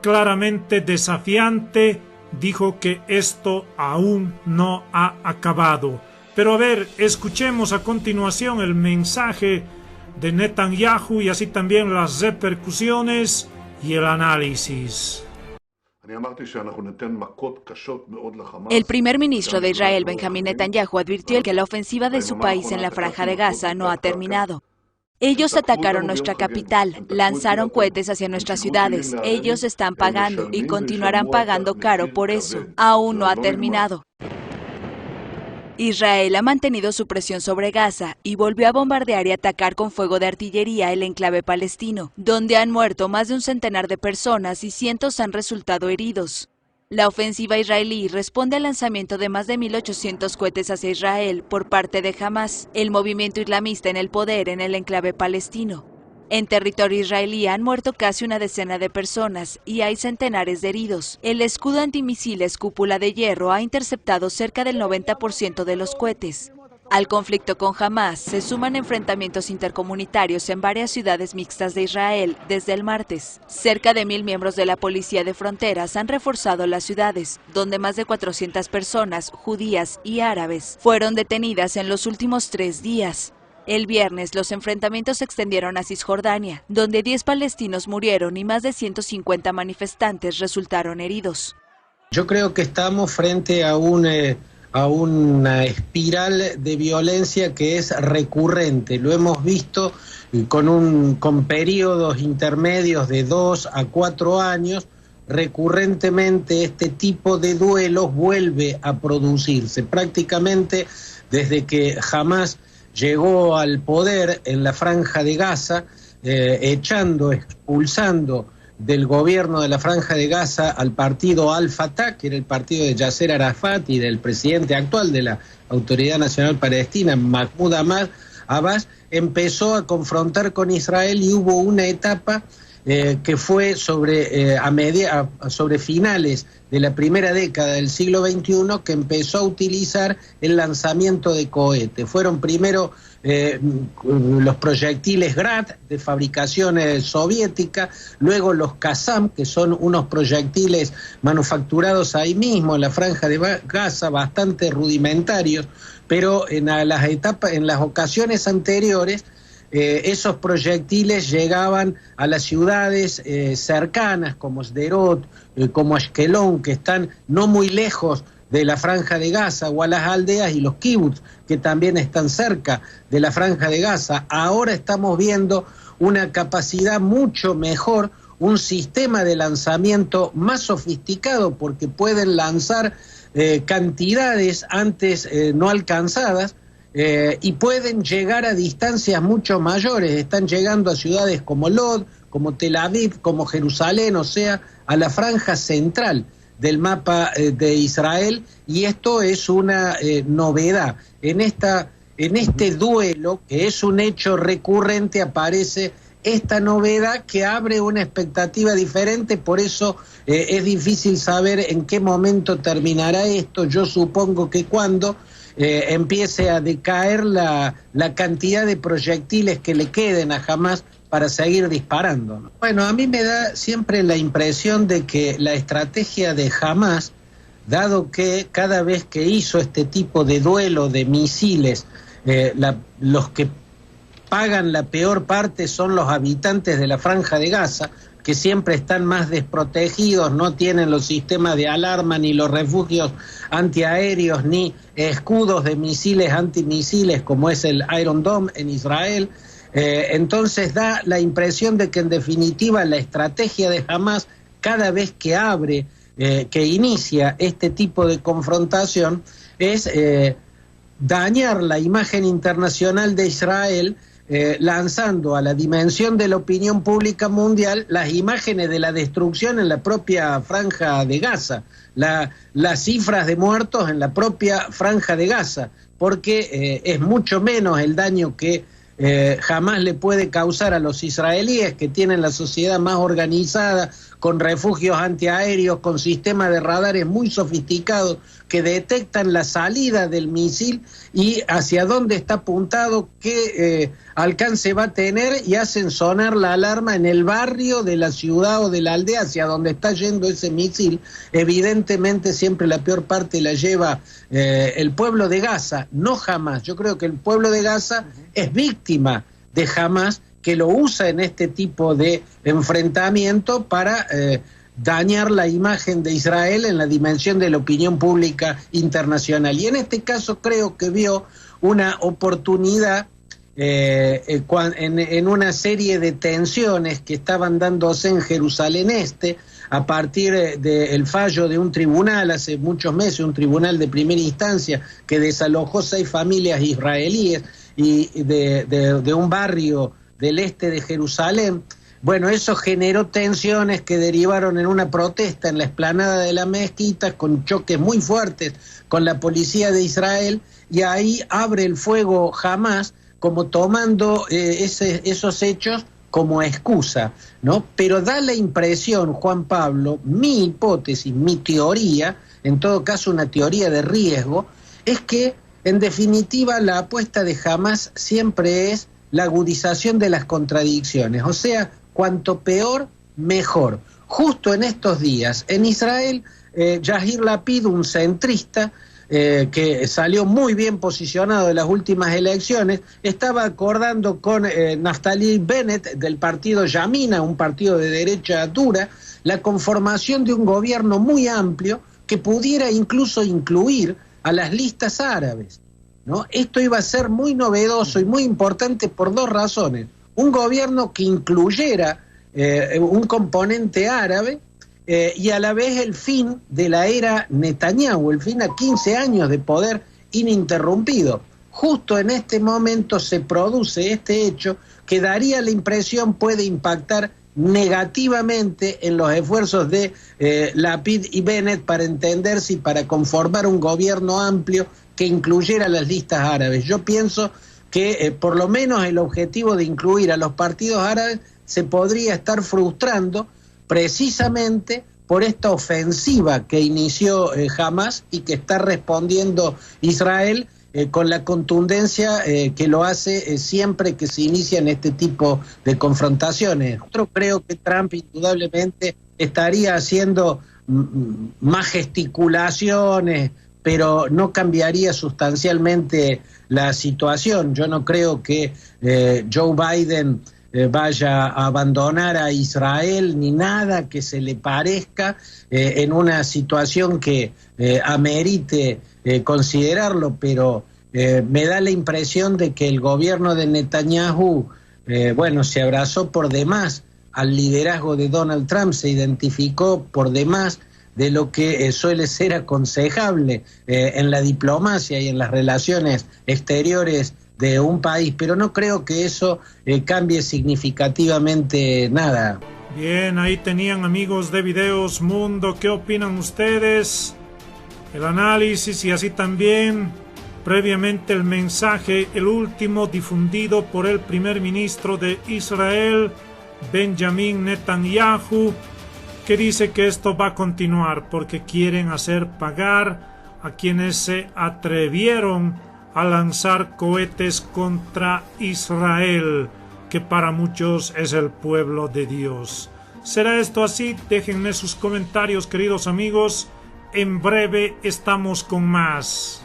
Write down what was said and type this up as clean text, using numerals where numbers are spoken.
claramente desafiante, dijo que esto aún no ha acabado. Pero a ver, escuchemos a continuación el mensaje de Netanyahu y así también las repercusiones y el análisis. El primer ministro de Israel, Benjamín Netanyahu, advirtió que la ofensiva de su país en la Franja de Gaza no ha terminado. Ellos atacaron nuestra capital, lanzaron cohetes hacia nuestras ciudades. Ellos están pagando y continuarán pagando caro por eso. Aún no ha terminado. Israel ha mantenido su presión sobre Gaza y volvió a bombardear y atacar con fuego de artillería el enclave palestino, donde han muerto más de un centenar de personas y cientos han resultado heridos. La ofensiva israelí responde al lanzamiento de más de 1.800 cohetes hacia Israel por parte de Hamas, el movimiento islamista en el poder en el enclave palestino. En territorio israelí han muerto casi una decena de personas y hay centenares de heridos. El escudo antimisiles Cúpula de Hierro ha interceptado cerca del 90% de los cohetes. Al conflicto con Hamas se suman enfrentamientos intercomunitarios en varias ciudades mixtas de Israel desde el martes. Cerca de 1.000 miembros de la Policía de Fronteras han reforzado las ciudades, donde más de 400 personas, judías y árabes, fueron detenidas en los últimos 3 días. El viernes los enfrentamientos se extendieron a Cisjordania, donde 10 palestinos murieron y más de 150 manifestantes resultaron heridos. Yo creo que estamos frente a una espiral de violencia que es recurrente. Lo hemos visto con periodos intermedios de 2 a 4 años. Recurrentemente este tipo de duelos vuelve a producirse. Prácticamente desde que Hamas llegó al poder en la Franja de Gaza, expulsando del gobierno de la Franja de Gaza al partido Al-Fatah, que era el partido de Yasser Arafat y del presidente actual de la Autoridad Nacional Palestina, Mahmoud Abbas, empezó a confrontar con Israel y hubo una etapa que fue sobre finales de la primera década del siglo XXI, que empezó a utilizar el lanzamiento de cohetes. Fueron primero los proyectiles Grad de fabricación soviética, luego los Qassam, que son unos proyectiles manufacturados ahí mismo en la Franja de Gaza, bastante rudimentarios, pero en las ocasiones anteriores esos proyectiles llegaban a las ciudades cercanas como Sderot, como Ashkelon, que están no muy lejos de la Franja de Gaza, o a las aldeas y los kibbutz, que también están cerca de la Franja de Gaza. Ahora estamos viendo una capacidad mucho mejor, un sistema de lanzamiento más sofisticado, porque pueden lanzar cantidades antes no alcanzadas, y pueden llegar a distancias mucho mayores. Están llegando a ciudades como Lod, como Tel Aviv, como Jerusalén, o sea, a la franja central del mapa de Israel, y esto es una novedad. En este duelo, que es un hecho recurrente, aparece esta novedad que abre una expectativa diferente. Por eso es difícil saber en qué momento terminará esto. Yo supongo que cuando empiece a decaer la cantidad de proyectiles que le queden a Hamas para seguir disparando, ¿no? Bueno, a mí me da siempre la impresión de que la estrategia de Hamas, dado que cada vez que hizo este tipo de duelo de misiles, los que pagan la peor parte son los habitantes de la Franja de Gaza, que siempre están más desprotegidos, no tienen los sistemas de alarma, ni los refugios antiaéreos, ni escudos de misiles antimisiles como es el Iron Dome en Israel. Entonces da la impresión de que en definitiva la estrategia de Hamas, cada vez que que inicia este tipo de confrontación, es dañar la imagen internacional de Israel, lanzando a la dimensión de la opinión pública mundial las imágenes de la destrucción en la propia Franja de Gaza, las cifras de muertos en la propia Franja de Gaza, porque es mucho menos el daño que jamás le puede causar a los israelíes, que tienen la sociedad más organizada, con refugios antiaéreos, con sistemas de radares muy sofisticados que detectan la salida del misil y hacia dónde está apuntado, qué alcance va a tener, y hacen sonar la alarma en el barrio de la ciudad o de la aldea hacia donde está yendo ese misil. Evidentemente siempre la peor parte la lleva el pueblo de Gaza, no Hamás. Yo creo que el pueblo de Gaza es víctima de Hamás, que lo usa en este tipo de enfrentamiento para dañar la imagen de Israel en la dimensión de la opinión pública internacional. Y en este caso creo que vio una oportunidad en una serie de tensiones que estaban dándose en Jerusalén Este a partir del fallo de un tribunal hace muchos meses, un tribunal de primera instancia que desalojó 6 familias israelíes y de un barrio del este de Jerusalén. Bueno, eso generó tensiones que derivaron en una protesta en la explanada de la mezquita, con choques muy fuertes con la policía de Israel, y ahí abre el fuego Hamás, como tomando esos hechos como excusa, ¿no? Pero da la impresión, Juan Pablo, mi hipótesis, mi teoría, en todo caso una teoría de riesgo, es que en definitiva la apuesta de Hamás siempre es la agudización de las contradicciones, o sea, cuanto peor, mejor. Justo en estos días, en Israel, Yair Lapid, un centrista que salió muy bien posicionado de las últimas elecciones, estaba acordando con Naftali Bennett del partido Yamina, un partido de derecha dura, la conformación de un gobierno muy amplio que pudiera incluso incluir a las listas árabes, ¿no? Esto iba a ser muy novedoso y muy importante por 2 razones. Un gobierno que incluyera un componente árabe y a la vez el fin de la era Netanyahu, el fin a 15 años de poder ininterrumpido. Justo en este momento se produce este hecho que daría la impresión puede impactar negativamente en los esfuerzos de Lapid y Bennett para entenderse y para conformar un gobierno amplio que incluyera las listas árabes. Yo pienso que por lo menos el objetivo de incluir a los partidos árabes se podría estar frustrando precisamente por esta ofensiva que inició Hamás y que está respondiendo Israel con la contundencia que lo hace siempre que se inician este tipo de confrontaciones. Yo creo que Trump indudablemente estaría haciendo más gesticulaciones, pero no cambiaría sustancialmente la situación. Yo no creo que Joe Biden vaya a abandonar a Israel ni nada que se le parezca en una situación que amerite considerarlo, pero me da la impresión de que el gobierno de Netanyahu, se abrazó por demás al liderazgo de Donald Trump, se identificó por demás de lo que suele ser aconsejable en la diplomacia y en las relaciones exteriores de un país, pero no creo que eso cambie significativamente nada. Bien, ahí tenían, amigos de Videos Mundo, ¿qué opinan ustedes? El análisis y así también previamente el mensaje, el último difundido por el primer ministro de Israel, Benjamin Netanyahu, que dice que esto va a continuar porque quieren hacer pagar a quienes se atrevieron a lanzar cohetes contra Israel, que para muchos es el pueblo de Dios. ¿Será esto así? Déjenme sus comentarios, queridos amigos. En breve estamos con más.